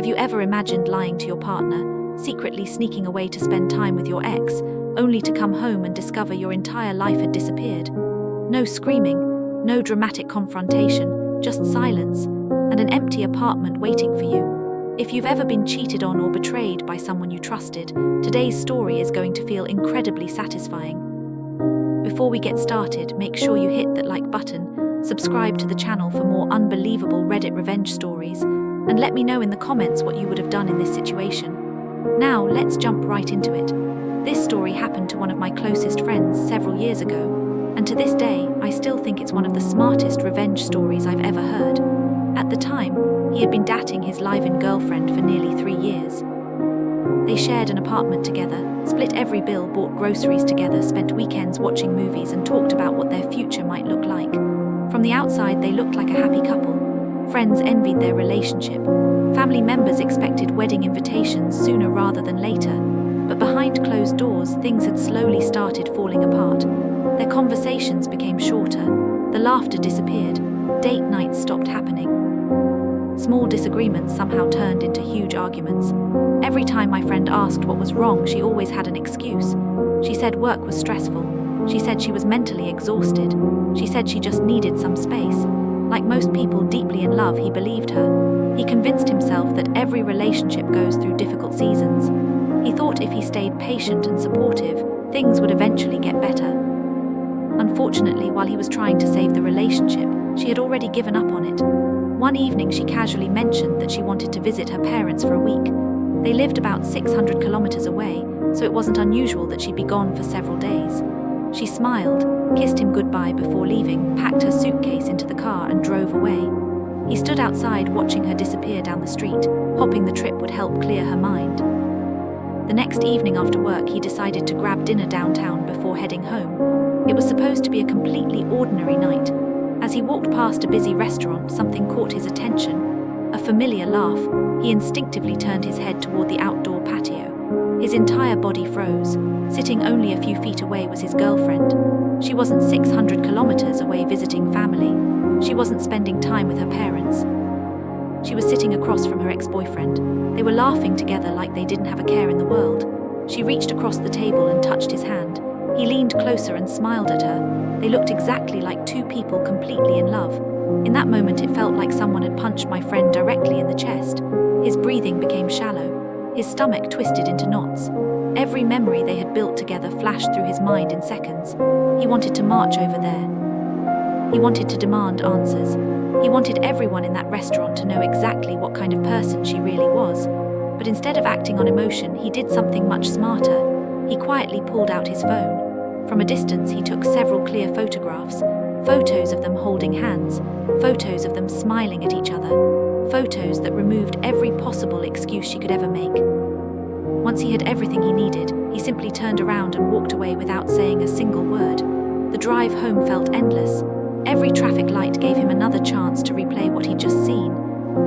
Have you ever imagined lying to your partner, secretly sneaking away to spend time with your ex, only to come home and discover your entire life had disappeared? No screaming, no dramatic confrontation, just silence, and an empty apartment waiting for you. If you've ever been cheated on or betrayed by someone you trusted, today's story is going to feel incredibly satisfying. Before we get started, make sure you hit that like button, subscribe to the channel for more unbelievable Reddit revenge stories, and let me know in the comments what you would have done in this situation. Now, let's jump right into it. This story happened to one of my closest friends several years ago, and to this day, I still think it's one of the smartest revenge stories I've ever heard. At the time, he had been dating his live-in girlfriend for nearly 3 years. They shared an apartment together, split every bill, bought groceries together, spent weekends watching movies, and talked about what their future might look like. From the outside, they looked like a happy couple. Friends envied their relationship. Family members expected wedding invitations sooner rather than later. But behind closed doors, things had slowly started falling apart. Their conversations became shorter. The laughter disappeared. Date nights stopped happening. Small disagreements somehow turned into huge arguments. Every time my friend asked what was wrong, she always had an excuse. She said work was stressful. She said she was mentally exhausted. She said she just needed some space. Like most people deeply in love, he believed her. He convinced himself that every relationship goes through difficult seasons. He thought if he stayed patient and supportive, things would eventually get better. Unfortunately, while he was trying to save the relationship, she had already given up on it. One evening, she casually mentioned that she wanted to visit her parents for a week. They lived about 600 kilometers away, so it wasn't unusual that she'd be gone for several days. She smiled, kissed him goodbye before leaving, packed her suitcase into the car and drove away. He stood outside watching her disappear down the street, hoping the trip would help clear her mind. The next evening after work, he decided to grab dinner downtown before heading home. It was supposed to be a completely ordinary night. As he walked past a busy restaurant, something caught his attention. A familiar laugh. He instinctively turned his head toward the outdoor patio. His entire body froze. Sitting only a few feet away was his girlfriend. She wasn't 600 kilometers away visiting family. She wasn't spending time with her parents. She was sitting across from her ex-boyfriend. They were laughing together like they didn't have a care in the world. She reached across the table and touched his hand. He leaned closer and smiled at her. They looked exactly like two people completely in love. In that moment, it felt like someone had punched my friend directly in the chest. His breathing became shallow. His stomach twisted into knots. Every memory they had built together flashed through his mind in seconds. He wanted to march over there. He wanted to demand answers. He wanted everyone in that restaurant to know exactly what kind of person she really was. But instead of acting on emotion, he did something much smarter. He quietly pulled out his phone. From a distance, he took several clear photographs. Photos of them holding hands. Photos of them smiling at each other. Photos that removed every possible excuse she could ever make. Once he had everything he needed, he simply turned around and walked away without saying a single word. The drive home felt endless. Every traffic light gave him another chance to replay what he'd just seen.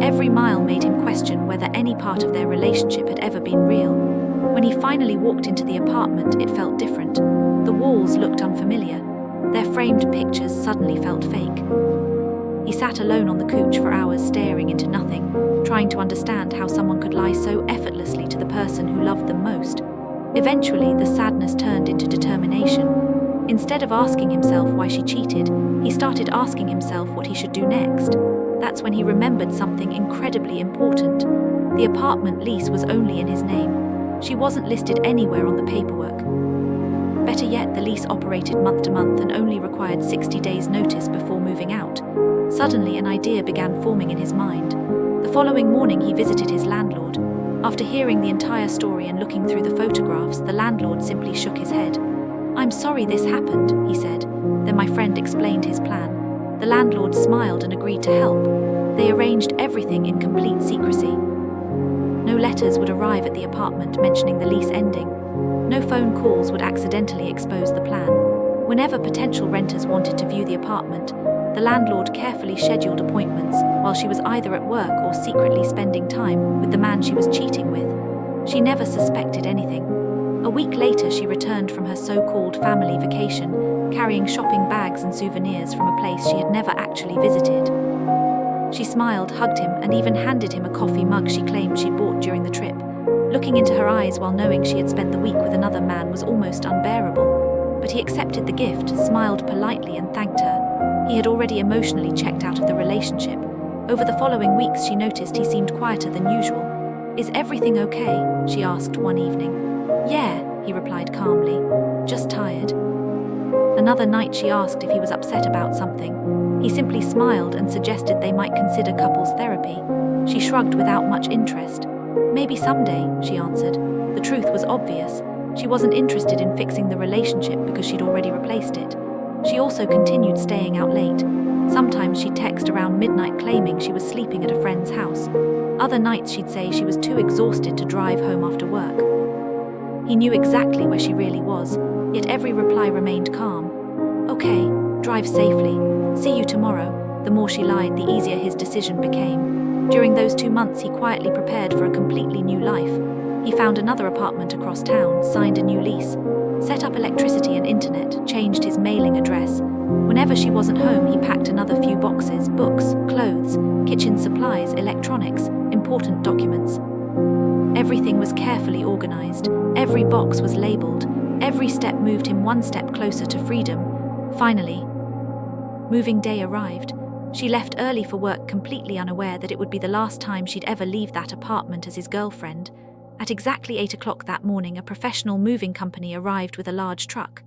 Every mile made him question whether any part of their relationship had ever been real. When he finally walked into the apartment, it felt different. The walls looked unfamiliar. Their framed pictures suddenly felt fake. He sat alone on the couch for hours, staring into nothing, trying to understand how someone could lie so effortlessly to the person who loved them most. Eventually, the sadness turned into determination. Instead of asking himself why she cheated, he started asking himself what he should do next. That's when he remembered something incredibly important. The apartment lease was only in his name. She wasn't listed anywhere on the paperwork. Better yet, the lease operated month to month and only required 60 days' notice before moving out. Suddenly, an idea began forming in his mind. The following morning, he visited his landlord. After hearing the entire story and looking through the photographs, the landlord simply shook his head. "I'm sorry this happened," he said. Then my friend explained his plan. The landlord smiled and agreed to help. They arranged everything in complete secrecy. No letters would arrive at the apartment mentioning the lease ending. No phone calls would accidentally expose the plan. Whenever potential renters wanted to view the apartment, the landlord carefully scheduled appointments while she was either at work or secretly spending time with the man she was cheating with. She never suspected anything. A week later, she returned from her so-called family vacation, carrying shopping bags and souvenirs from a place she had never actually visited. She smiled, hugged him, and even handed him a coffee mug she claimed she'd bought during the trip. Looking into her eyes while knowing she had spent the week with another man was almost unbearable. But he accepted the gift, smiled politely, and thanked her. He had already emotionally checked out of the relationship. Over the following weeks, she noticed he seemed quieter than usual. "Is everything okay?" she asked one evening. "Yeah," he replied calmly. "Just tired." Another night she asked if he was upset about something. He simply smiled and suggested they might consider couples therapy. She shrugged without much interest. "Maybe someday," she answered. The truth was obvious. She wasn't interested in fixing the relationship because she'd already replaced it. She also continued staying out late. Sometimes she'd text around midnight claiming she was sleeping at a friend's house. Other nights she'd say she was too exhausted to drive home after work. He knew exactly where she really was, yet every reply remained calm. "Okay, drive safely. See you tomorrow." The more she lied, the easier his decision became. During those 2 months, he quietly prepared for a completely new life. He found another apartment across town, signed a new lease, set up electricity and internet, changed his mailing address. Whenever she wasn't home, he packed another few boxes: books, clothes, kitchen supplies, electronics, important documents. Everything was carefully organized. Every box was labeled. Every step moved him one step closer to freedom. Finally, moving day arrived. She left early for work, completely unaware that it would be the last time she'd ever leave that apartment as his girlfriend. At exactly 8 o'clock that morning, a professional moving company arrived with a large truck.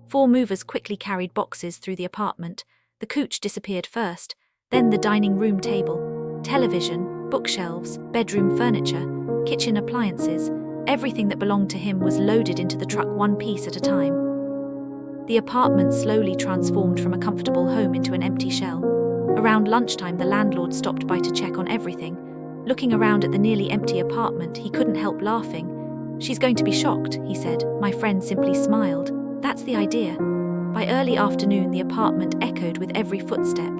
4 movers quickly carried boxes through the apartment. The couch disappeared first, then the dining room table, television, bookshelves, bedroom furniture, kitchen appliances. Everything that belonged to him was loaded into the truck, one piece at a time. The apartment slowly transformed from a comfortable home into an empty shell. Around lunchtime, the landlord stopped by to check on everything. Looking around at the nearly empty apartment, he couldn't help laughing. "She's going to be shocked," he said. My friend simply smiled. "That's the idea." By early afternoon, the apartment echoed with every footstep.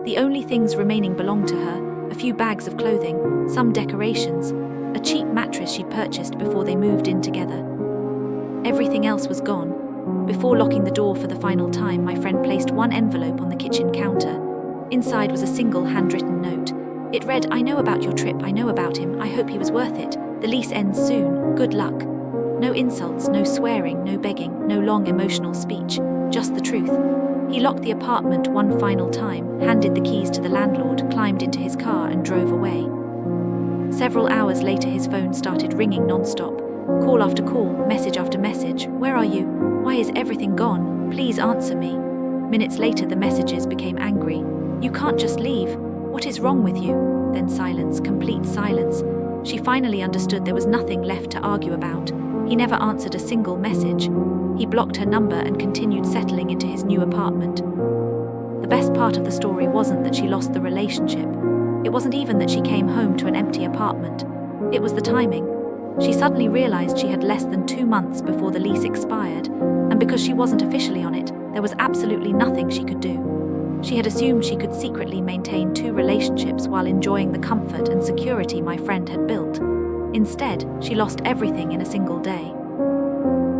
The only things remaining belonged to her: a few bags of clothing, some decorations, a cheap mattress she'd purchased before they moved in together. Everything else was gone. Before locking the door for the final time, my friend placed one envelope on the kitchen counter. Inside was a single handwritten note. It read, "I know about your trip, I know about him, I hope he was worth it. The lease ends soon, good luck." No insults, no swearing, no begging, no long emotional speech, just the truth. He locked the apartment one final time, handed the keys to the landlord, climbed into his car and drove away. Several hours later, his phone started ringing non-stop. Call after call, message after message. "Where are you? Why is everything gone? Please answer me." Minutes later, the messages became angry. "You can't just leave. What is wrong with you?" Then silence, complete silence. She finally understood there was nothing left to argue about. He never answered a single message. He blocked her number and continued settling into his new apartment. The best part of the story wasn't that she lost the relationship. It wasn't even that she came home to an empty apartment. It was the timing. She suddenly realized she had less than 2 months before the lease expired, and because she wasn't officially on it, there was absolutely nothing she could do. She had assumed she could secretly maintain 2 relationships while enjoying the comfort and security my friend had built. Instead, she lost everything in a single day.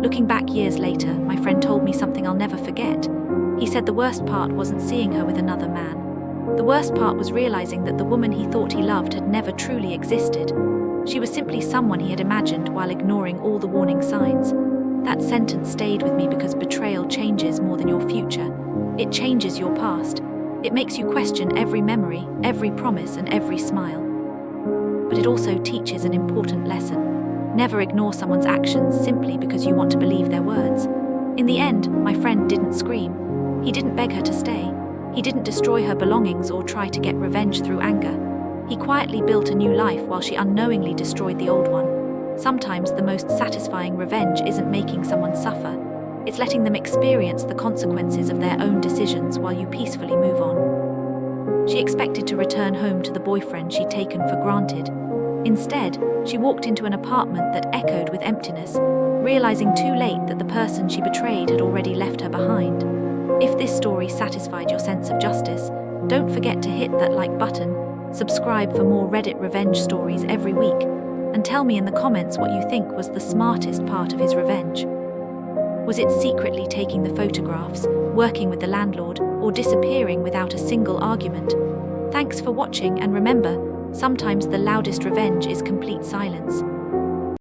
Looking back years later, my friend told me something I'll never forget. He said the worst part wasn't seeing her with another man. The worst part was realizing that the woman he thought he loved had never truly existed. She was simply someone he had imagined while ignoring all the warning signs. That sentence stayed with me because betrayal changes more than your future. It changes your past. It makes you question every memory, every promise, and every smile. But it also teaches an important lesson. Never ignore someone's actions simply because you want to believe their words. In the end, my friend didn't scream. He didn't beg her to stay. He didn't destroy her belongings or try to get revenge through anger. He quietly built a new life while she unknowingly destroyed the old one. Sometimes the most satisfying revenge isn't making someone suffer. It's letting them experience the consequences of their own decisions while you peacefully move on. She expected to return home to the boyfriend she'd taken for granted. Instead, she walked into an apartment that echoed with emptiness, realizing too late that the person she betrayed had already left her behind. If this story satisfied your sense of justice, don't forget to hit that like button, subscribe for more Reddit revenge stories every week, and tell me in the comments what you think was the smartest part of his revenge. Was it secretly taking the photographs, working with the landlord, or disappearing without a single argument? Thanks for watching, and remember, sometimes the loudest revenge is complete silence.